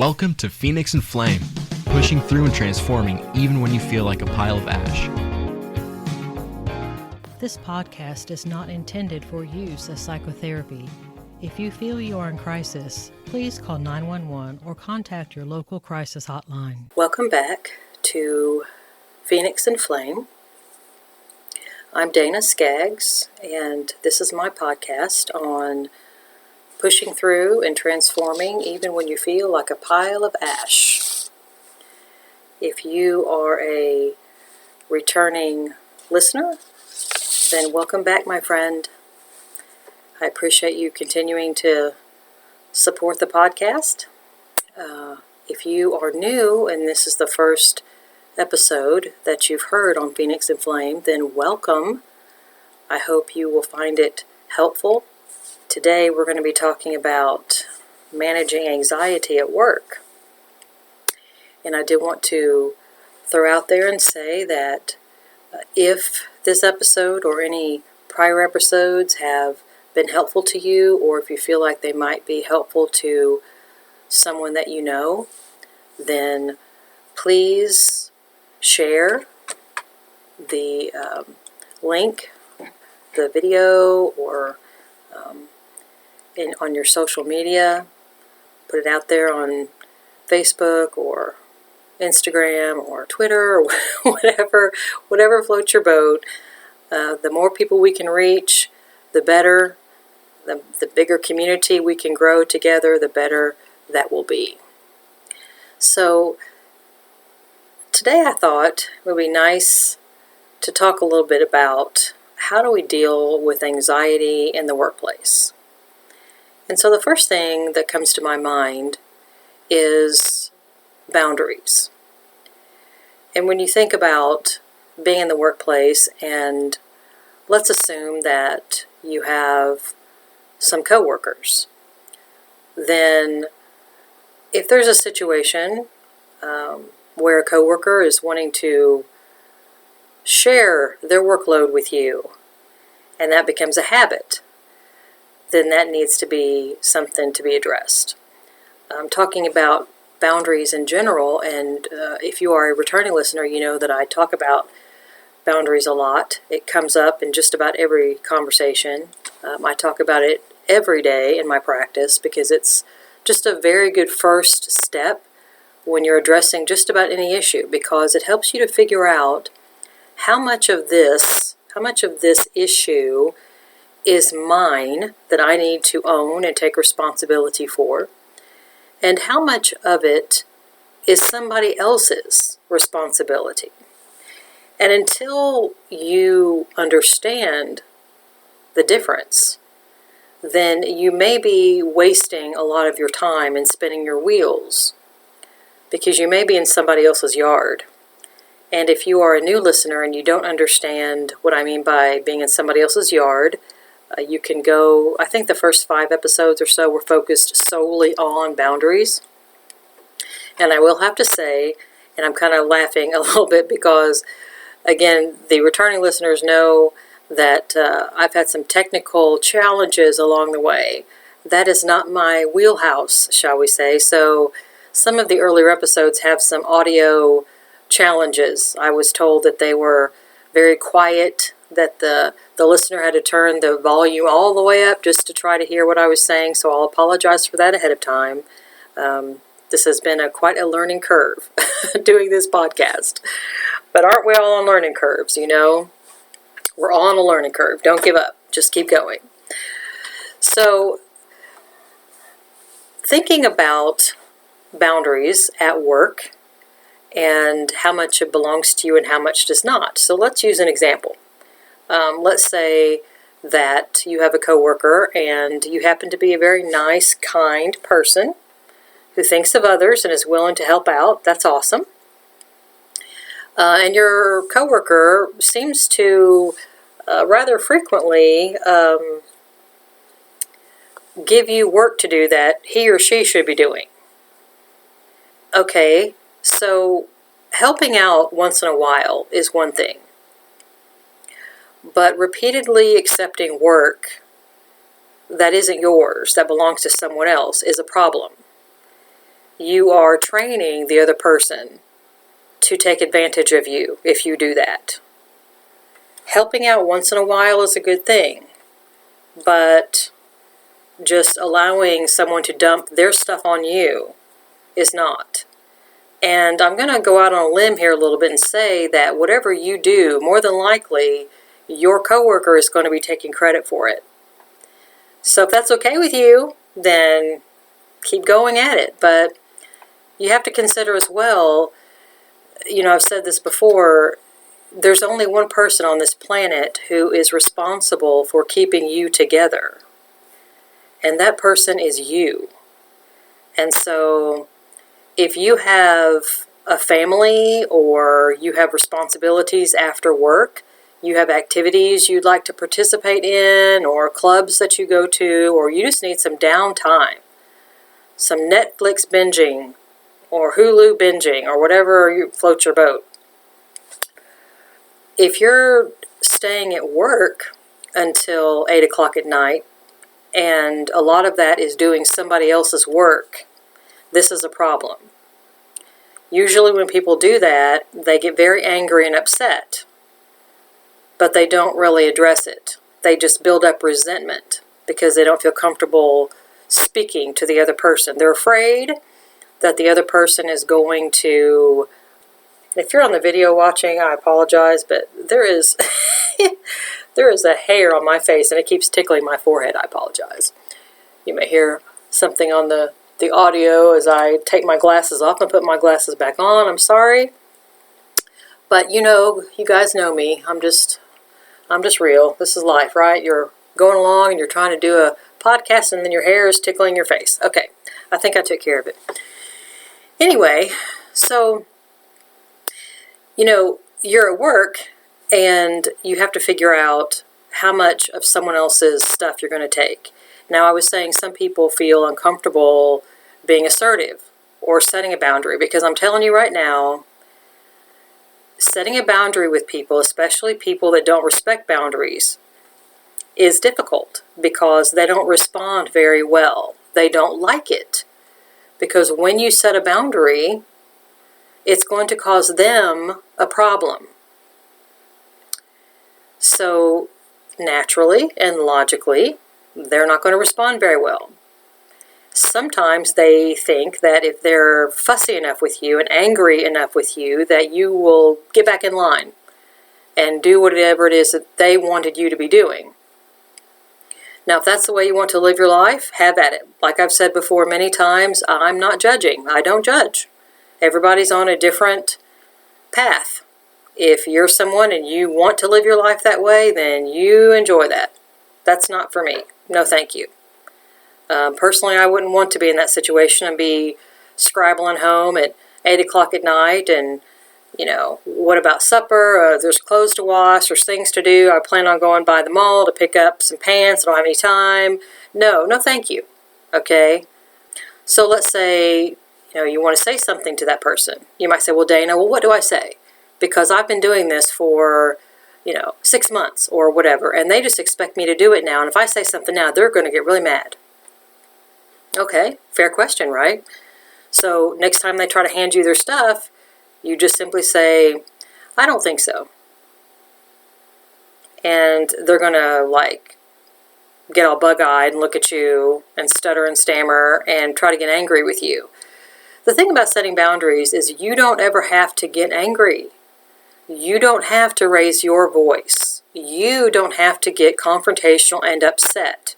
Welcome to Phoenix and Flame, pushing through and transforming even when you feel like a pile of ash. This podcast is not intended for use as psychotherapy. If you feel you are in crisis, please call 911 or contact your local crisis hotline. Welcome back to Phoenix and Flame. I'm Dana Skaggs, and this is my podcast on pushing through and transforming even when you feel like a pile of ash. If you are a returning listener, then welcome back, my friend. I appreciate you continuing to support the podcast. If you are new and this is the first episode that you've heard on Phoenix and Flame, then welcome. I hope you will find it helpful. Today we're going to be talking about managing anxiety at work. And I did want to throw out there and say that if this episode or any prior episodes have been helpful to you, or if you feel like they might be helpful to someone that you know, then please share the link, the video, or on your social media. Put it out there on Facebook or Instagram or Twitter or whatever floats your boat. The more people we can reach, the better. The bigger community we can grow together, the better that will be. So today I thought it would be nice to talk a little bit about how do we deal with anxiety in the workplace. And so the first thing that comes to my mind is boundaries. And when you think about being in the workplace, and let's assume that you have some coworkers, then if there's a situation where a coworker is wanting to share their workload with you, and that becomes a habit, then that needs to be something to be addressed. I'm talking about boundaries in general, and if you are a returning listener, you know that I talk about boundaries a lot. It comes up in just about every conversation. I talk about it every day in my practice because it's just a very good first step when you're addressing just about any issue, because it helps you to figure out how much of this issue is mine that I need to own and take responsibility for, and how much of it is somebody else's responsibility. And until you understand the difference, then you may be wasting a lot of your time and spinning your wheels, because you may be in somebody else's yard. And if you are a new listener and you don't understand what I mean by being in somebody else's yard, you can go, I think the first 5 episodes or so were focused solely on boundaries. And I will have to say, and I'm kind of laughing a little bit because, again, the returning listeners know that I've had some technical challenges along the way. That is not my wheelhouse, shall we say. So some of the earlier episodes have some audio challenges. I was told that they were very quiet, that the listener had to turn the volume all the way up just to try to hear what I was saying, so I'll apologize for that ahead of time. This has been quite a learning curve, doing this podcast. But aren't we all on learning curves, you know? We're all on a learning curve. Don't give up. Just keep going. So, thinking about boundaries at work and how much it belongs to you and how much does not. So let's use an example. Let's say that you have a coworker and you happen to be a very nice, kind person who thinks of others and is willing to help out. That's awesome. And your coworker seems to rather frequently give you work to do that he or she should be doing. Okay, so helping out once in a while is one thing. But repeatedly accepting work that isn't yours, that belongs to someone else, is a problem. you are training the other person to take advantage of you if you do that. Helping out once in a while is a good thing, but just allowing someone to dump their stuff on you is not. And I'm going to go out on a limb here a little bit and say that whatever you do, more than likely, your coworker is going to be taking credit for it. So if that's okay with you, then keep going at it. But you have to consider as well, I've said this before, there's only one person on this planet who is responsible for keeping you together. And that person is you. And so if you have a family or you have responsibilities after work, you have activities you'd like to participate in or clubs that you go to, or you just need some downtime, some Netflix binging or Hulu binging or whatever you floats your boat. If you're staying at work until 8 o'clock at night and a lot of that is doing somebody else's work, this is a problem. Usually when people do that, they get very angry and upset, but they don't really address it. They just build up resentment because they don't feel comfortable speaking to the other person. They're afraid that the other person is going to... If you're on the video watching, I apologize, but there is there is a hair on my face and it keeps tickling my forehead. I apologize. You may hear something on the audio as I take my glasses off and put my glasses back on. I'm sorry. But you guys know me. I'm just real. This is life, right? You're going along and you're trying to do a podcast and then your hair is tickling your face. Okay, I think I took care of it. Anyway, so you're at work and you have to figure out how much of someone else's stuff you're going to take. Now, I was saying some people feel uncomfortable being assertive or setting a boundary, because I'm telling you right now, setting a boundary with people, especially people that don't respect boundaries, is difficult because they don't respond very well. They don't like it. Because when you set a boundary, it's going to cause them a problem. So naturally and logically, they're not going to respond very well. Sometimes they think that if they're fussy enough with you and angry enough with you, that you will get back in line and do whatever it is that they wanted you to be doing. Now, if that's the way you want to live your life, have at it. Like I've said before many times, I'm not judging. I don't judge. Everybody's on a different path. If you're someone and you want to live your life that way, then you enjoy that. That's not for me. No, thank you. Personally, I wouldn't want to be in that situation and be scribbling home at 8 o'clock at night and, what about supper? There's clothes to wash, there's things to do. I plan on going by the mall to pick up some pants. I don't have any time. No, thank you. Okay? So let's say, you want to say something to that person. You might say, well, Dana, what do I say? Because I've been doing this for, 6 months or whatever, and they just expect me to do it now. And if I say something now, they're going to get really mad. Okay, fair question, right? So next time they try to hand you their stuff, you just simply say, I don't think so. And they're going to get all bug-eyed and look at you and stutter and stammer and try to get angry with you. The thing about setting boundaries is you don't ever have to get angry. You don't have to raise your voice. You don't have to get confrontational and upset.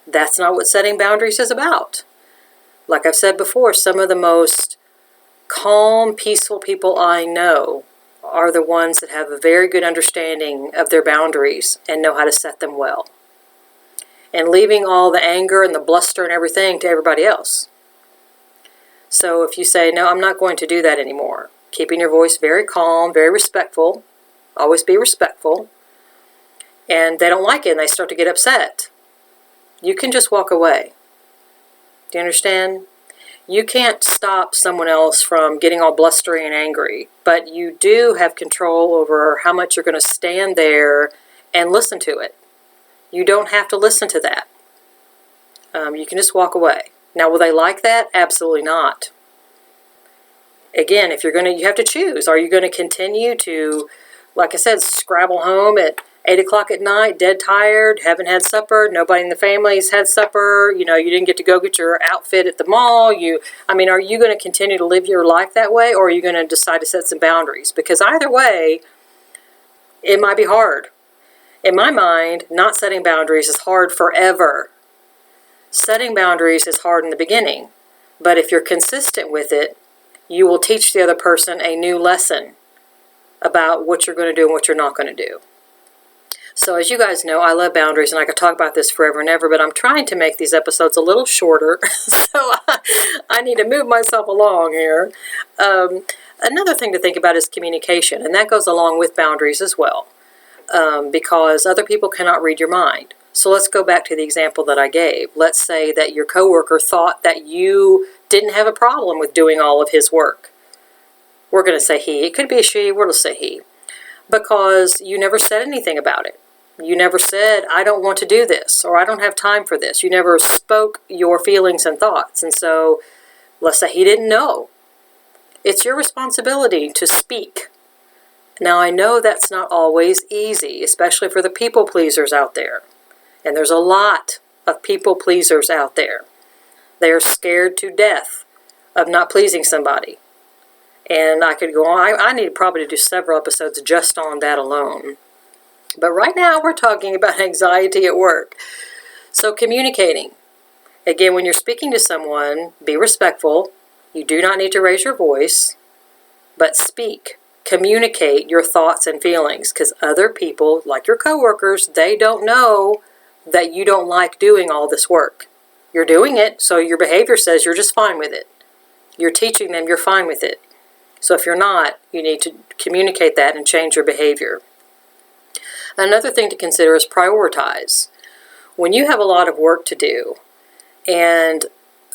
That's not what setting boundaries is about. Like I've said before, some of the most calm, peaceful people I know are the ones that have a very good understanding of their boundaries and know how to set them well. And leaving all the anger and the bluster and everything to everybody else. So if you say, no, I'm not going to do that anymore, keeping your voice very calm, very respectful, always be respectful, and they don't like it and they start to get upset, you can just walk away. Do you understand? You can't stop someone else from getting all blustery and angry, but you do have control over how much you're going to stand there and listen to it. You don't have to listen to that. You can just walk away. Now, will they like that? Absolutely not. again, if you have to choose. Are you going to continue to, like I said, scrabble home at 8 o'clock at night, dead tired, haven't had supper, nobody in the family's had supper, you didn't get to go get your outfit at the mall. Are you going to continue to live your life that way, or are you going to decide to set some boundaries? Because either way, it might be hard. In my mind, not setting boundaries is hard forever. Setting boundaries is hard in the beginning, but if you're consistent with it, you will teach the other person a new lesson about what you're going to do and what you're not going to do. So as you guys know, I love boundaries, and I could talk about this forever and ever, but I'm trying to make these episodes a little shorter, so I need to move myself along here. Another thing to think about is communication, and that goes along with boundaries as well, because other people cannot read your mind. So let's go back to the example that I gave. Let's say that your coworker thought that you didn't have a problem with doing all of his work. We're going to say he. It could be a she. We're going to say he. Because you never said anything about it. You never said, I don't want to do this, or I don't have time for this. You never spoke your feelings and thoughts. And so let's say he didn't know. It's your responsibility to speak. Now, I know that's not always easy, especially for the people pleasers out there. And there's a lot of people pleasers out there. They are scared to death of not pleasing somebody. And I could go on. I need probably to do several episodes just on that alone. But right now we're talking about anxiety at work. So communicating. Again, when you're speaking to someone, be respectful. You do not need to raise your voice, but speak. Communicate your thoughts and feelings, because other people, like your coworkers, they don't know that you don't like doing all this work. You're doing it, so your behavior says you're just fine with it. You're teaching them you're fine with it. So if you're not, you need to communicate that and change your behavior. Another thing to consider is prioritize. When you have a lot of work to do, and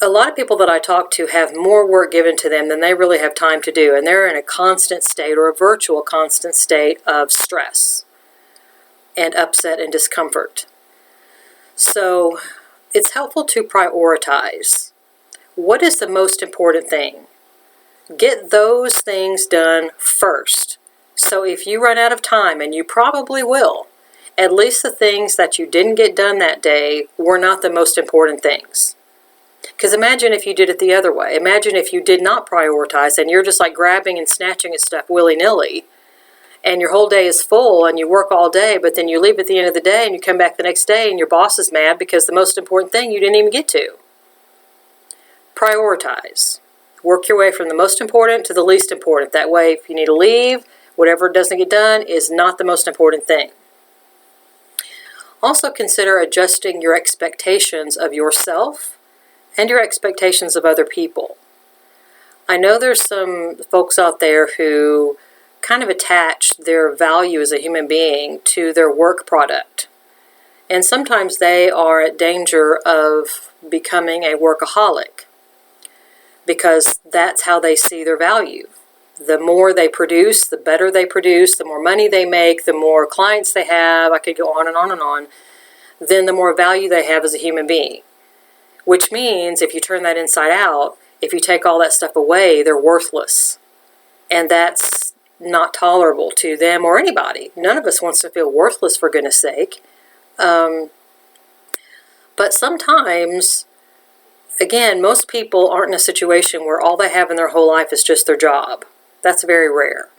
a lot of people that I talk to have more work given to them than they really have time to do, and they're in a constant state or a virtual constant state of stress and upset and discomfort. So it's helpful to prioritize. What is the most important thing? Get those things done first. So if you run out of time, and you probably will, at least the things that you didn't get done that day were not the most important things. Because imagine if you did it the other way. Imagine if you did not prioritize and you're just like grabbing and snatching at stuff willy-nilly, and your whole day is full and you work all day, but then you leave at the end of the day and you come back the next day and your boss is mad because the most important thing you didn't even get to. Prioritize. Work your way from the most important to the least important. That way, if you need to leave, whatever doesn't get done is not the most important thing. Also consider adjusting your expectations of yourself and your expectations of other people. I know there's some folks out there who kind of attach their value as a human being to their work product. And sometimes they are at danger of becoming a workaholic, because that's how they see their value. The more they produce, the better they produce, the more money they make, the more clients they have, I could go on and on and on, then the more value they have as a human being. Which means if you turn that inside out, if you take all that stuff away, they're worthless. And that's not tolerable to them or anybody. None of us wants to feel worthless, for goodness sake. But sometimes, again, most people aren't in a situation where all they have in their whole life is just their job. That's very rare.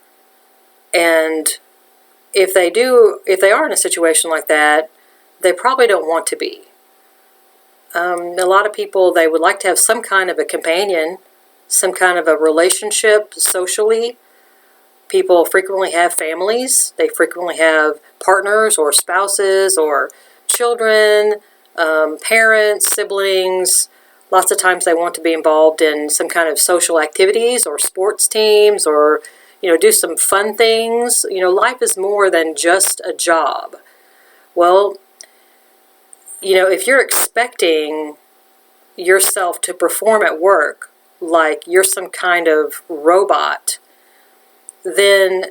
And if they are in a situation like that, they probably don't want to be. A lot of people, they would like to have some kind of a companion, some kind of a relationship socially. People frequently have families. They frequently have partners or spouses or children, parents, siblings. Lots of times they want to be involved in some kind of social activities or sports teams, or, do some fun things. Life is more than just a job. Well, if you're expecting yourself to perform at work like you're some kind of robot, then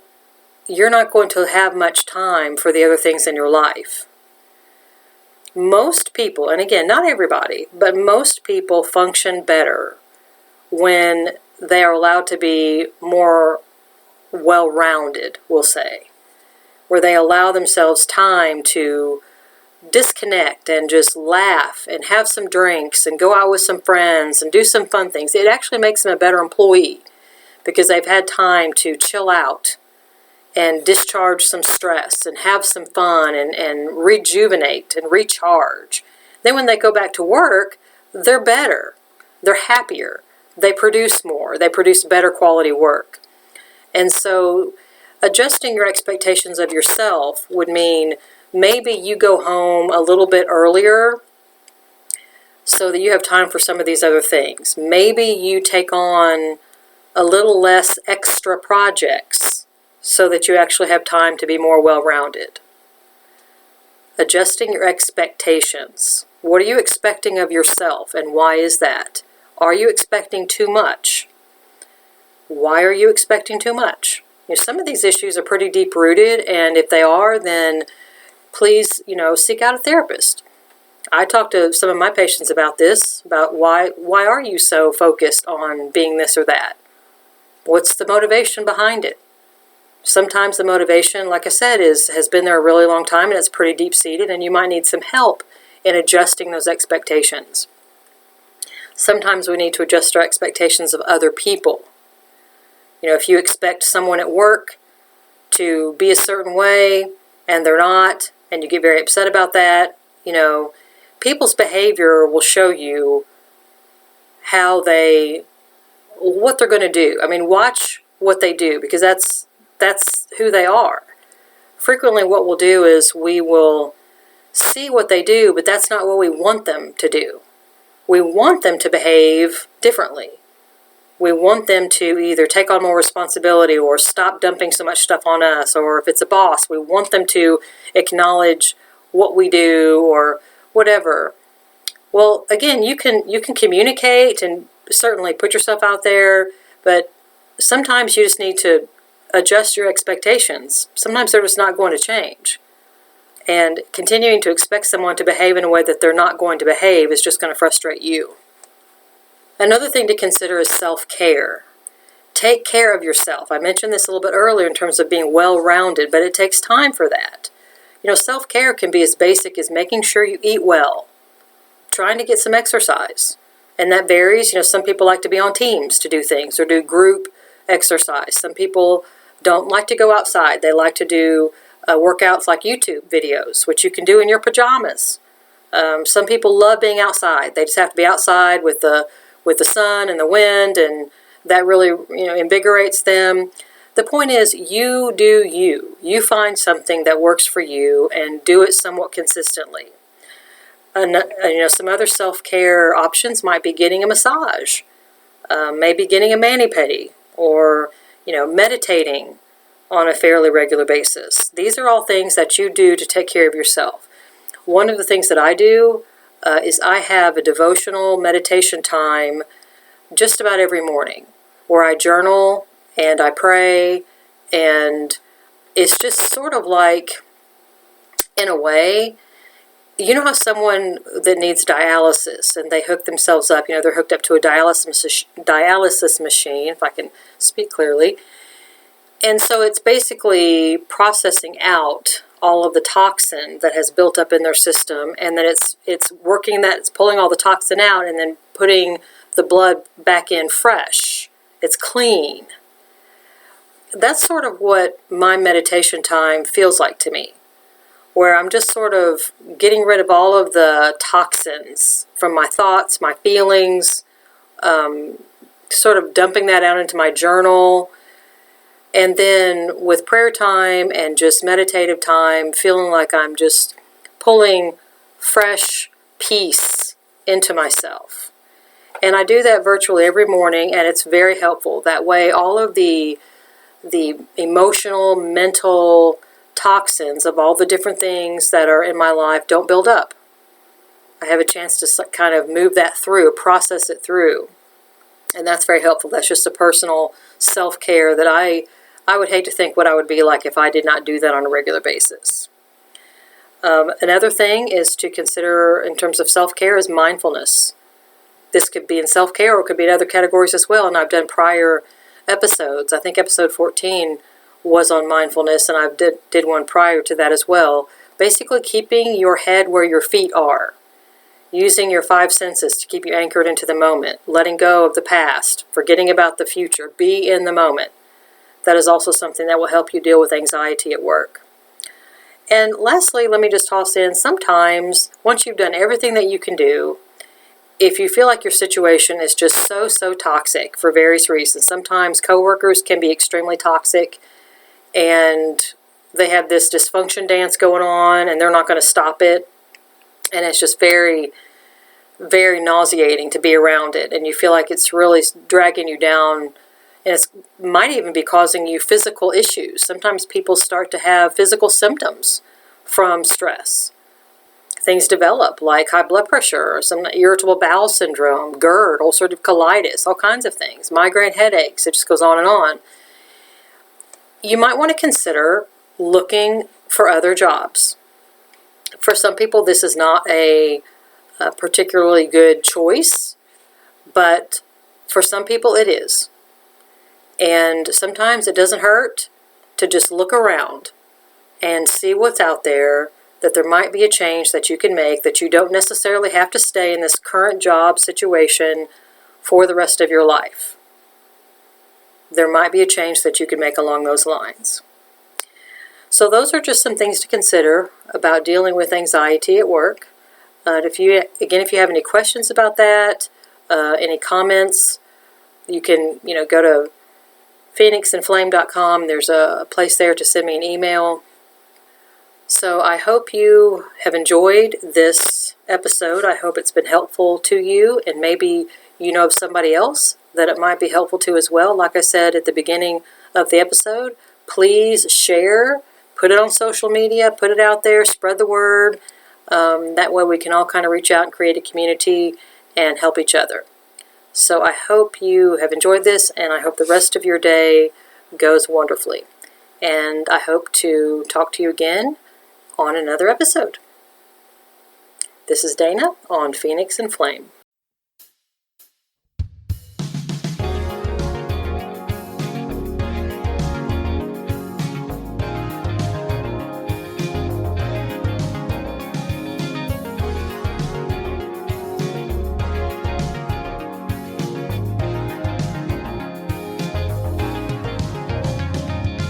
you're not going to have much time for the other things in your life. Most people, and again, not everybody, but most people function better when they are allowed to be more well-rounded, we'll say, where they allow themselves time to disconnect and just laugh and have some drinks and go out with some friends and do some fun things. It actually makes them a better employee because they've had time to chill out and discharge some stress and have some fun and rejuvenate and recharge. Then when they go back to work, they're better, they're happier, they produce more, they produce better quality work. And so adjusting your expectations of yourself would mean maybe you go home a little bit earlier so that you have time for some of these other things. Maybe you take on a little less extra projects so that you actually have time to be more well-rounded. Adjusting your expectations. What are you expecting of yourself, and why is that? Are you expecting too much? Why are you expecting too much? Some of these issues are pretty deep-rooted, and if they are, then please, seek out a therapist. I talk to some of my patients about this, about why are you so focused on being this or that? What's the motivation behind it? Sometimes the motivation, like I said, has been there a really long time and it's pretty deep-seated, and you might need some help in adjusting those expectations. Sometimes we need to adjust our expectations of other people. If you expect someone at work to be a certain way and they're not, and you get very upset about that, people's behavior will show you what they're going to do. Watch what they do, because that's who they are. Frequently what we'll do is we will see what they do, but that's not what we want them to do. We want them to behave differently. We want them to either take on more responsibility or stop dumping so much stuff on us, or if it's a boss, we want them to acknowledge what we do or whatever. Well, again, you can communicate and certainly put yourself out there, but sometimes you just need to adjust your expectations. Sometimes they're just not going to change. And continuing to expect someone to behave in a way that they're not going to behave is just going to frustrate you. Another thing to consider is self-care. Take care of yourself. I mentioned this a little bit earlier in terms of being well-rounded, but it takes time for that. Self-care can be as basic as making sure you eat well, trying to get some exercise. And that varies. Some people like to be on teams to do things or do group exercise. Some people don't like to go outside. They like to do workouts like YouTube videos, which you can do in your pajamas. Some people love being outside. They just have to be outside with the sun and the wind, and that really invigorates them. The point is, you do you. You find something that works for you and do it somewhat consistently. Some other self-care options might be getting a massage, maybe getting a mani-pedi, or meditating on a fairly regular basis. These are all things that you do to take care of yourself. One of the things that I do is I have a devotional meditation time just about every morning where I journal and I pray, and it's just sort of like, in a way, how someone that needs dialysis and they hook themselves up, they're hooked up to a dialysis machine, if I can speak clearly. And so it's basically processing out all of the toxin that has built up in their system, and then it's working that, it's pulling all the toxin out and then putting the blood back in fresh. It's clean. That's sort of what my meditation time feels like to me, where I'm just sort of getting rid of all of the toxins from my thoughts, my feelings, sort of dumping that out into my journal. And then with prayer time and just meditative time, feeling like I'm just pulling fresh peace into myself. And I do that virtually every morning, and it's very helpful. That way, all of the emotional, mental toxins of all the different things that are in my life don't build up. I have a chance to kind of move that through, process it through. And that's very helpful. That's just a personal self-care that I would hate to think what I would be like if I did not do that on a regular basis. Another thing is to consider in terms of self-care is mindfulness. this could be in self-care or it could be in other categories as well. And I've done prior episodes. I think episode 14 was on mindfulness, and I did one prior to that as well. Basically keeping your head where your feet are. Using your 5 senses to keep you anchored into the moment. Letting go of the past. Forgetting about the future. Be in the moment. That is also something that will help you deal with anxiety at work. And lastly, let me just toss in, sometimes, once you've done everything that you can do, if you feel like your situation is just so toxic for various reasons, sometimes coworkers can be extremely toxic and they have this dysfunction dance going on and they're not going to stop it. And it's just very, very nauseating to be around it. And you feel like it's really dragging you down. And it might even be causing you physical issues. Sometimes people start to have physical symptoms from stress. Things develop like high blood pressure, or some irritable bowel syndrome, GERD, ulcerative colitis, all kinds of things, migraine headaches. It just goes on and on. You might want to consider looking for other jobs. For some people, this is not a particularly good choice, but for some people it is. And sometimes it doesn't hurt to just look around and see what's out there, that there might be a change that you can make, that you don't necessarily have to stay in this current job situation for the rest of your life. There might be a change that you can make along those lines. So those are just some things to consider about dealing with anxiety at work. If you have any questions about that, any comments, you can go to phoenixandflame.com. There's a place there to send me an email. So I hope you have enjoyed this episode. I hope it's been helpful to you, and maybe you know of somebody else that it might be helpful to as well. Like I said at the beginning of the episode, please share. Put it on social media, put it out there, spread the word. That way we can all kind of reach out and create a community and help each other. So I hope you have enjoyed this, and I hope the rest of your day goes wonderfully. And I hope to talk to you again on another episode. This is Dana on Phoenix and Flame.